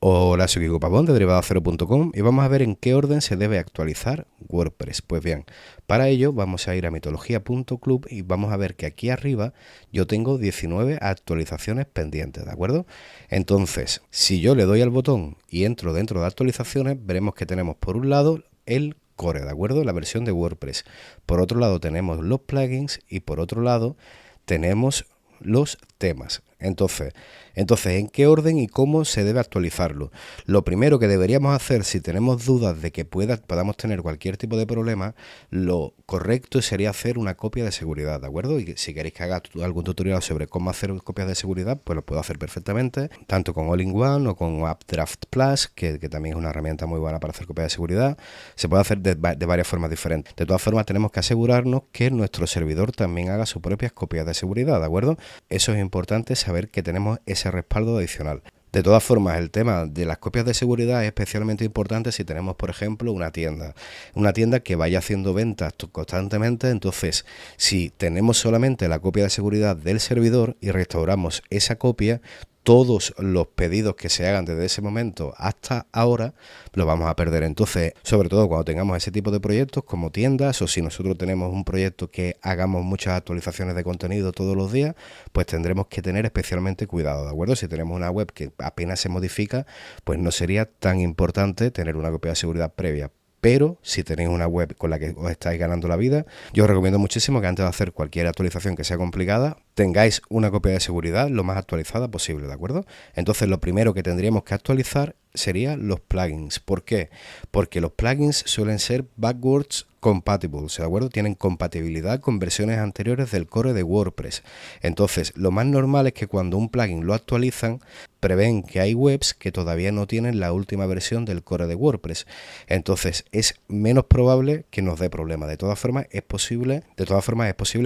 Hola, soy Kiko Pavón de derivadocero.com y vamos a ver en qué orden se debe actualizar WordPress. Pues bien, para ello vamos a ir a mitología.club y vamos a ver que aquí arriba yo tengo 19 actualizaciones pendientes, ¿de acuerdo? Entonces, si yo le doy al botón y entro dentro de actualizaciones, veremos que tenemos por un lado el core, ¿de acuerdo? La versión de WordPress. Por otro lado tenemos los plugins y por otro lado tenemos los temas. Entonces, ¿en qué orden y cómo se debe actualizarlo? Lo primero que deberíamos hacer, si tenemos dudas de que podamos tener cualquier tipo de problema, lo correcto sería hacer una copia de seguridad, ¿de acuerdo? Y si queréis que haga algún tutorial sobre cómo hacer copias de seguridad, pues lo puedo hacer perfectamente, tanto con All-in-One o con Updraft Plus, que también es una herramienta muy buena para hacer copias de seguridad. Se puede hacer de varias formas diferentes. De todas formas, tenemos que asegurarnos que nuestro servidor también haga sus propias copias de seguridad, ¿de acuerdo? Eso es importante, saber que tenemos ese respaldo adicional. De todas formas, el tema de las copias de seguridad es especialmente importante si tenemos, por ejemplo, una tienda que vaya haciendo ventas constantemente. Entonces, si tenemos solamente la copia de seguridad del servidor y restauramos esa copia, todos los pedidos que se hagan desde ese momento hasta ahora los vamos a perder. Entonces, sobre todo cuando tengamos ese tipo de proyectos como tiendas, o si nosotros tenemos un proyecto que hagamos muchas actualizaciones de contenido todos los días, pues tendremos que tener especialmente cuidado, ¿de acuerdo? Si tenemos una web que apenas se modifica, pues no sería tan importante tener una copia de seguridad previa. Pero si tenéis una web con la que os estáis ganando la vida, yo os recomiendo muchísimo que antes de hacer cualquier actualización que sea complicada, tengáis una copia de seguridad lo más actualizada posible, ¿de acuerdo? Entonces lo primero que tendríamos que actualizar serían los plugins. ¿Por qué? Porque los plugins suelen ser backwards compatible, ¿de acuerdo? Tienen compatibilidad con versiones anteriores del core de WordPress. Entonces, lo más normal es que cuando un plugin lo actualizan, prevén que hay webs que todavía no tienen la última versión del core de WordPress. Entonces, es menos probable que nos dé problema. De todas formas, es posible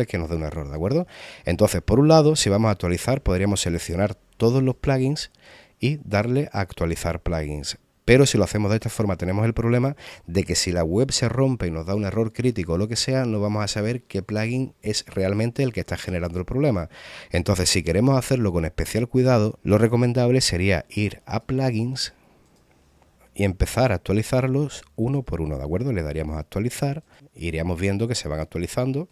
que nos dé un error, ¿de acuerdo? Entonces, por un lado, si vamos a actualizar, podríamos seleccionar todos los plugins y darle a actualizar plugins. Pero si lo hacemos de esta forma tenemos el problema de que si la web se rompe y nos da un error crítico o lo que sea, no vamos a saber qué plugin es realmente el que está generando el problema. Entonces, si queremos hacerlo con especial cuidado, lo recomendable sería ir a plugins y empezar a actualizarlos uno por uno, ¿de acuerdo? Le daríamos a actualizar, iríamos viendo que se van actualizando.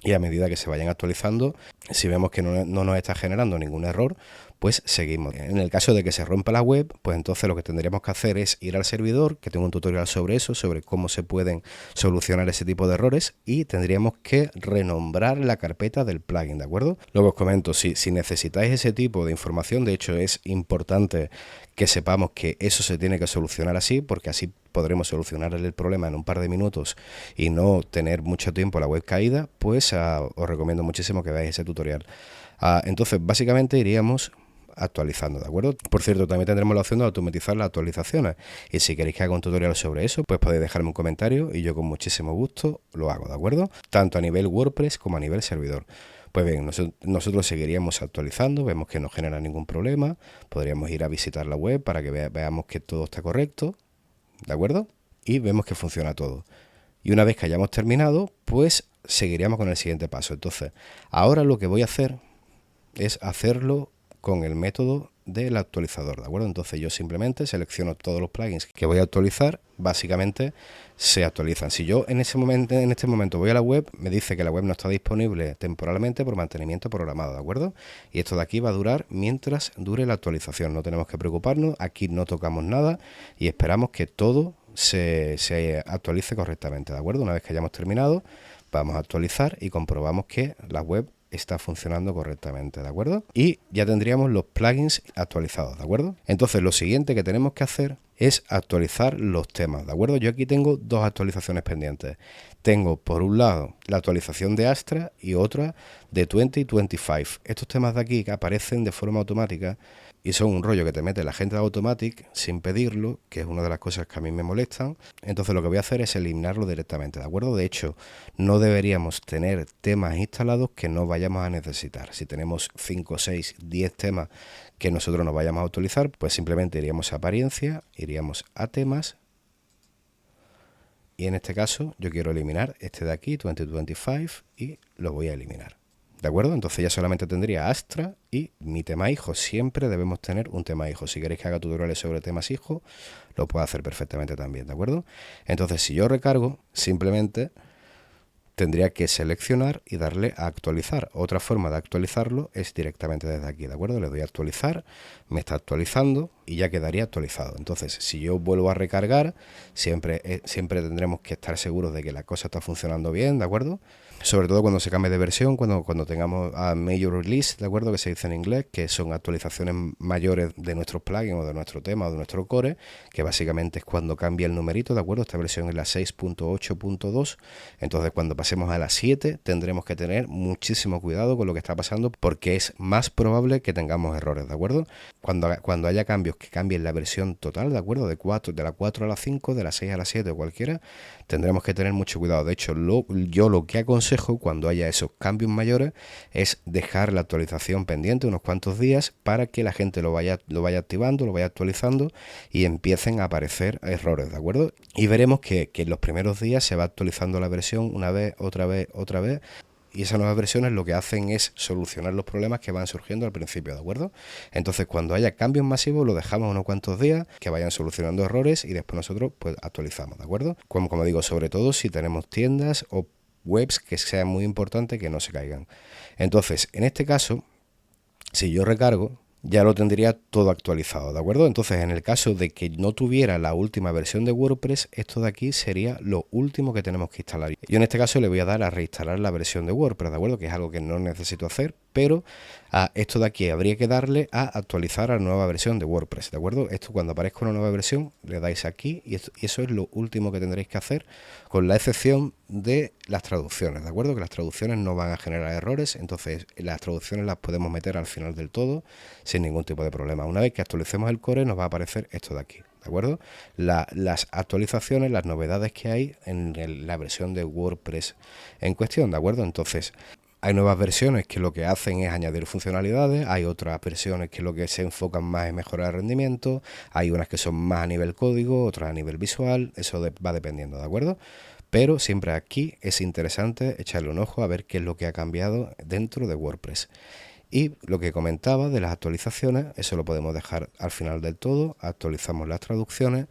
Y a medida que se vayan actualizando, si vemos que no nos está generando ningún error, pues seguimos. En el caso de que se rompa la web, pues entonces lo que tendríamos que hacer es ir al servidor, que tengo un tutorial sobre eso, sobre cómo se pueden solucionar ese tipo de errores, y tendríamos que renombrar la carpeta del plugin, ¿de acuerdo? Luego os comento, si necesitáis ese tipo de información, de hecho es importante que sepamos que eso se tiene que solucionar así, porque así podremos solucionar el problema en un par de minutos y no tener mucho tiempo la web caída, pues os recomiendo muchísimo que veáis ese tutorial. Entonces, básicamente iríamos actualizando, ¿de acuerdo? Por cierto, también tendremos la opción de automatizar las actualizaciones y si queréis que haga un tutorial sobre eso, pues podéis dejarme un comentario y yo con muchísimo gusto lo hago, ¿de acuerdo? Tanto a nivel WordPress como a nivel servidor. Pues bien, nosotros seguiríamos actualizando, vemos que no genera ningún problema, podríamos ir a visitar la web para que veamos que todo está correcto, ¿de acuerdo? Y vemos que funciona todo. Y una vez que hayamos terminado, pues seguiríamos con el siguiente paso. Entonces, ahora lo que voy a hacer es hacerlo con el método del actualizador, ¿de acuerdo? Entonces yo simplemente selecciono todos los plugins que voy a actualizar, básicamente se actualizan. Si yo en este momento voy a la web, me dice que la web no está disponible temporalmente por mantenimiento programado, ¿de acuerdo? Y esto de aquí va a durar mientras dure la actualización, no tenemos que preocuparnos, aquí no tocamos nada y esperamos que todo se actualice correctamente, ¿de acuerdo? Una vez que hayamos terminado, vamos a actualizar y comprobamos que la web está funcionando correctamente, ¿de acuerdo? Y ya tendríamos los plugins actualizados, ¿de acuerdo? Entonces lo siguiente que tenemos que hacer es actualizar los temas, ¿de acuerdo? Yo aquí tengo dos actualizaciones pendientes. Tengo por un lado la actualización de Astra y otra de 2025. Estos temas de aquí que aparecen de forma automática y son un rollo que te mete la gente de Automatic sin pedirlo, que es una de las cosas que a mí me molestan. Entonces lo que voy a hacer es eliminarlo directamente, ¿de acuerdo? De hecho, no deberíamos tener temas instalados que no vayamos a necesitar. Si tenemos 5, 6, 10 temas que nosotros no vayamos a utilizar, pues simplemente iríamos a apariencia, iríamos a temas y en este caso yo quiero eliminar este de aquí, 2025, y lo voy a eliminar. ¿De acuerdo? Entonces ya solamente tendría Astra y mi tema hijo. Siempre debemos tener un tema hijo. Si queréis que haga tutoriales sobre temas hijo, lo puedo hacer perfectamente también, ¿de acuerdo? Entonces si yo recargo, simplemente tendría que seleccionar y darle a actualizar. Otra forma de actualizarlo es directamente desde aquí, ¿de acuerdo? Le doy a actualizar, me está actualizando y ya quedaría actualizado. Entonces, si yo vuelvo a recargar, siempre tendremos que estar seguros de que la cosa está funcionando bien, ¿de acuerdo? Sobre todo cuando se cambie de versión, cuando tengamos a Major Release, ¿de acuerdo? Que se dice en inglés, que son actualizaciones mayores de nuestros plugins o de nuestro tema o de nuestro core, que básicamente es cuando cambia el numerito, ¿de acuerdo? Esta versión es la 6.8.2, entonces cuando pasemos a la 7 tendremos que tener muchísimo cuidado con lo que está pasando porque es más probable que tengamos errores, ¿de acuerdo? Cuando haya cambios que cambien la versión total, ¿de acuerdo? De la 4 a la 5, de la 6 a la 7 o cualquiera, tendremos que tener mucho cuidado. De hecho, yo lo que aconsejo cuando haya esos cambios mayores es dejar la actualización pendiente unos cuantos días para que la gente lo vaya activando, lo vaya actualizando y empiecen a aparecer errores, ¿de acuerdo? Y veremos que en los primeros días se va actualizando la versión una vez, otra vez, y esas nuevas versiones lo que hacen es solucionar los problemas que van surgiendo al principio, ¿de acuerdo? Entonces, cuando haya cambios masivos, lo dejamos unos cuantos días que vayan solucionando errores y después nosotros pues actualizamos, ¿de acuerdo? Como digo, sobre todo si tenemos tiendas o webs que sean muy importantes que no se caigan. Entonces, en este caso, si yo recargo, ya lo tendría todo actualizado, ¿de acuerdo? Entonces, en el caso de que no tuviera la última versión de WordPress, esto de aquí sería lo último que tenemos que instalar. Yo en este caso le voy a dar a reinstalar la versión de WordPress, ¿de acuerdo? Que es algo que no necesito hacer, pero a esto de aquí habría que darle a actualizar a la nueva versión de WordPress, ¿de acuerdo? Esto cuando aparezca una nueva versión, le dais aquí y eso es lo último que tendréis que hacer, con la excepción de las traducciones, ¿de acuerdo? Que las traducciones no van a generar errores, entonces las traducciones las podemos meter al final del todo sin ningún tipo de problema. Una vez que actualicemos el core nos va a aparecer esto de aquí, ¿de acuerdo? Las actualizaciones, las novedades que hay en la versión de WordPress en cuestión, ¿de acuerdo? Entonces, hay nuevas versiones que lo que hacen es añadir funcionalidades, hay otras versiones que lo que se enfocan más en mejorar el rendimiento, hay unas que son más a nivel código, otras a nivel visual, eso va dependiendo, ¿de acuerdo? Pero siempre aquí es interesante echarle un ojo a ver qué es lo que ha cambiado dentro de WordPress. Y lo que comentaba de las actualizaciones, eso lo podemos dejar al final del todo, actualizamos las traducciones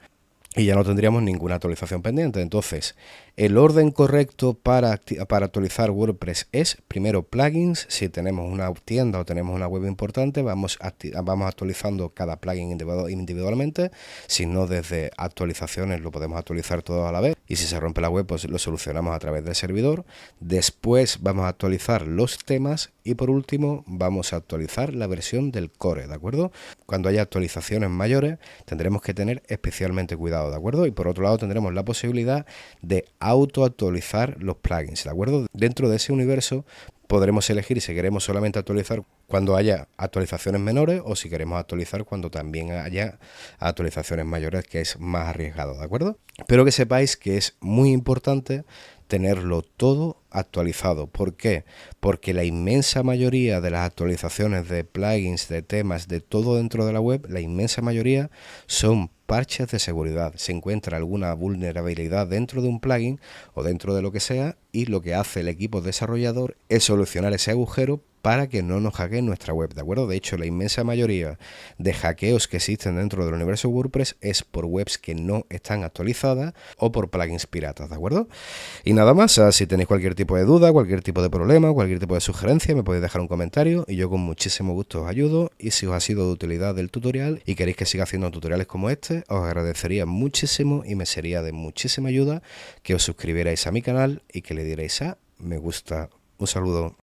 y ya no tendríamos ninguna actualización pendiente. Entonces, el orden correcto para actualizar WordPress es primero plugins. Si tenemos una tienda o tenemos una web importante, vamos actualizando cada plugin individualmente. Si no, desde actualizaciones lo podemos actualizar todo a la vez. Y si se rompe la web, pues lo solucionamos a través del servidor. Después vamos a actualizar los temas y por último vamos a actualizar la versión del core, ¿de acuerdo? Cuando haya actualizaciones mayores tendremos que tener especialmente cuidado, ¿de acuerdo? Y por otro lado tendremos la posibilidad de autoactualizar los plugins, ¿de acuerdo? Dentro de ese universo podremos elegir si queremos solamente actualizar cuando haya actualizaciones menores o si queremos actualizar cuando también haya actualizaciones mayores, que es más arriesgado, ¿de acuerdo? Pero que sepáis que es muy importante tenerlo todo actualizado. ¿Por qué? Porque la inmensa mayoría de las actualizaciones de plugins, de temas, de todo dentro de la web, la inmensa mayoría son parches de seguridad. Se encuentra alguna vulnerabilidad dentro de un plugin o dentro de lo que sea y lo que hace el equipo desarrollador es solucionar ese agujero para que no nos hackeen nuestra web, ¿de acuerdo? De hecho, la inmensa mayoría de hackeos que existen dentro del universo WordPress es por webs que no están actualizadas o por plugins piratas, ¿de acuerdo? Y nada más, si tenéis cualquier tipo de duda, cualquier tipo de problema, cualquier tipo de sugerencia, me podéis dejar un comentario y yo con muchísimo gusto os ayudo. Y si os ha sido de utilidad el tutorial y queréis que siga haciendo tutoriales como este, os agradecería muchísimo y me sería de muchísima ayuda que os suscribierais a mi canal y que le dierais a me gusta. Un saludo.